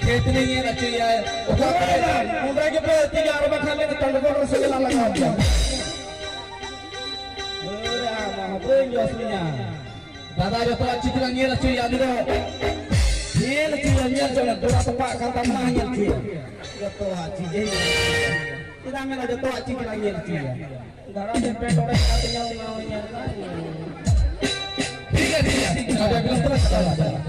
खेतनी ये रची है उधर के पे 3 बखा में तंडगोड़ से लगा दिया अरे जोसमिया दादा जो तो अच्छी तरह ये रची याद रो ये रची ये जो दोड़ा तो पाक करता मां ये थी जो तो अच्छी ये इधर में जो तो अच्छी तरह ये रची है दादा से पेट ओड़े खाते हैं ये ठीक है अब बिल्कुल तो चला जाएगा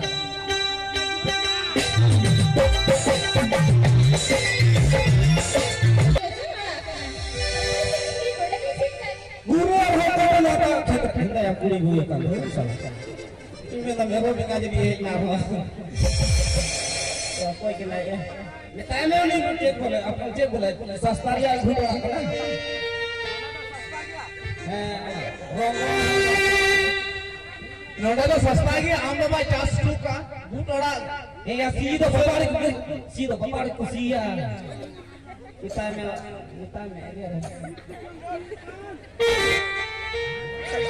गुरु होता लाता खंडा या पूरी हुई का इसमें तो मेरे भी काज भी एक ना हो तो कोई के लाए बताए में नहीं चेक बोले अपन चेक बोले सस्ता या घुटो है नोड़ा तो सस्ता है आम बाबा 400 का घुटोड़ा ये सीधो पकड़ कुसिया इता में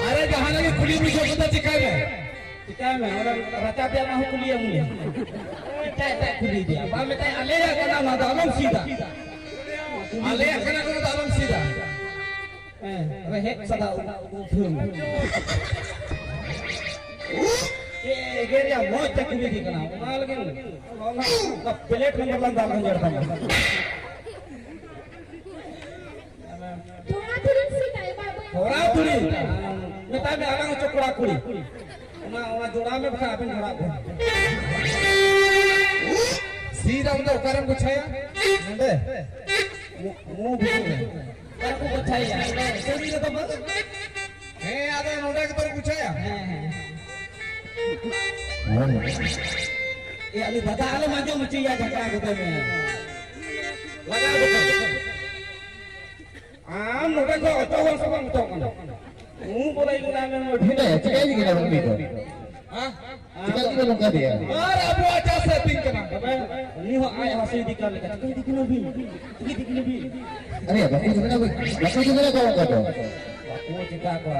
अरे जहां लगे कुली में जो पता चिका में और रचा दिया ना कुली मुझे इता कुली दिया बा में ताई आले या करना ना दालम सीधा आले या करना को दालम सीधा अरे हेक सदा उठूं ये गेरिया बहुत तकलीफ दी करना माल के का प्लेट में बदला दाल में जड़ता थोड़ा थोड़ी मिटा में आला चोकड़ा कुड़ी ओना जोड़ा में भा अपन जोड़ा सीधा उधर करम को छाया नंदे मुंह बिल्कुल करम को छाया सही तो बस है आधा नोड़ा के तरफ पूछाया ये अभी बता आले माजो मचिया झटका गोते में लगा दो आम नोटे को तो हो सब तो कन बोले गुना में ठीक है चिकाई की ना मम्मी को हां चिकाई की लगा दिया और अब अच्छा से पिन करना नहीं हो आए हसे दिखा लेगा चिकाई दिखनो भी अरे बापू जो ना बापू जो ना कौन का वो चिका को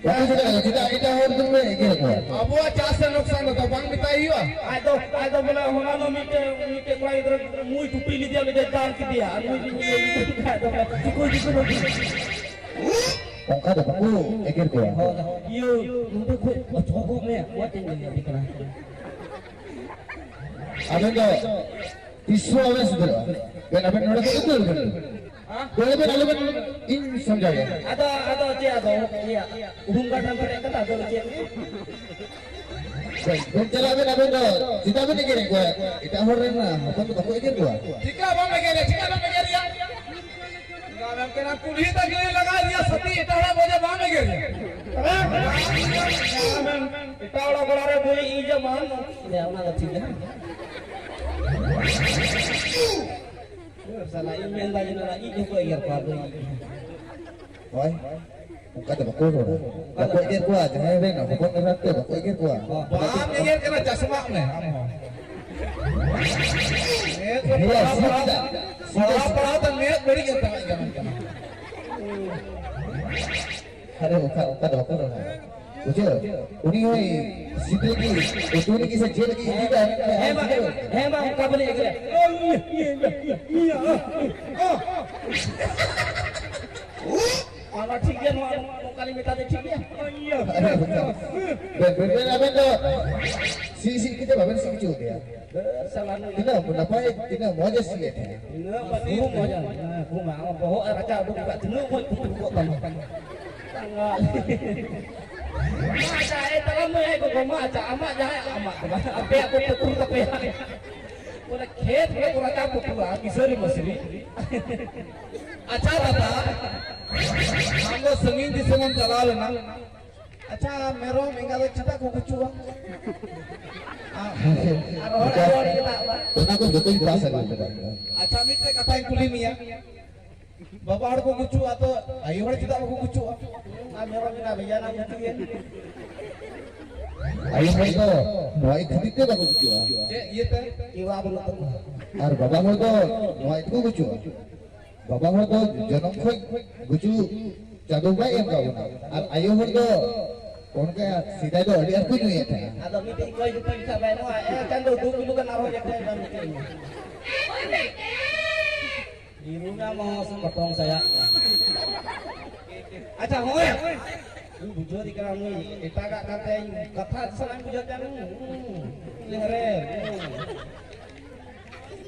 बापू जो ना चिका इटा और तुम में के को अब वो अच्छा से नुकसान होता बांग बताइयो आज तो बोला होना नो मीटे कोई इधर मुंह टूटी ली दिया ले दाल की दिया मुंह खा दो कोई Pongka ada baku, ekor ko. Yo, nanti ko coba me, what thing dia dikena. Aben do, isu aben sudah. Ben aben nora tu tu. Boleh ben aben in samjaya. Ada je ada, iya. Uhungkan nampak kata ada je. Ben jalan aben do, kita ben ekor ko. Kita orang na, apa tu baku ekor ko. Jika abang ekor ya. गाना के ना कुली तक ये लगा दिया सती इटाड़ा बोझे बांध के इटाड़ा बड़ा रे बोई ई जमान ले आना ठीक है साला ई मेंदा जना ई को यार पा दो ओए उनका तो बको रो बको के को आज है रे ना बको के रखते बको के को बाप ने ये केना चश्मा में पड़ा तो नेत बड़ी करता है अरे ओका डॉक्टर है बुझे उनी होई सीधे की उतुनी की से जेल की है बा का बोले एक आला ठीक है नो काली बेटा दे ठीक है बेन अबे तो सी kita baben सी की होते हैं tidak mendapat tidak moja sih ya tidak pasti moja aku mau bohong raja aku juga jenuh buat tambah tanggal maca kalau mau aku maca amak jangan amak apa aku tetur tapi udah खेत में raja aku pulang kisari masih अच्छा था हम लोग संगीत di semua चला लेना अच्छा मेरो मेंगा तो छटा को कुचुआ Aku betul bahasa gitu. Acha mite kata kuli mia. Bapak ko kucu atau ayo kita ko kucu. Na mero mina bejana muti. Ayo ko moai khudite ba ko kucu. Je ye te iwa bolut. Ar baba mo ko moai ko kucu. Baba mo ko janam khoi kucu jadu ba em ka. Ar ayo ko उनका सीधा जो अड़ी कुछ नहीं है ada meeting kau itu bisa bayar no kan do dulu kan naruh ya kan meeting irunya mau sepotong saya acha hoy bujur di kami kita gak katain kata salam bujur kan lehre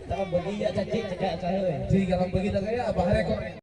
tak bagi ya cacik cakap saya ji kalau begitu kayak bahare kok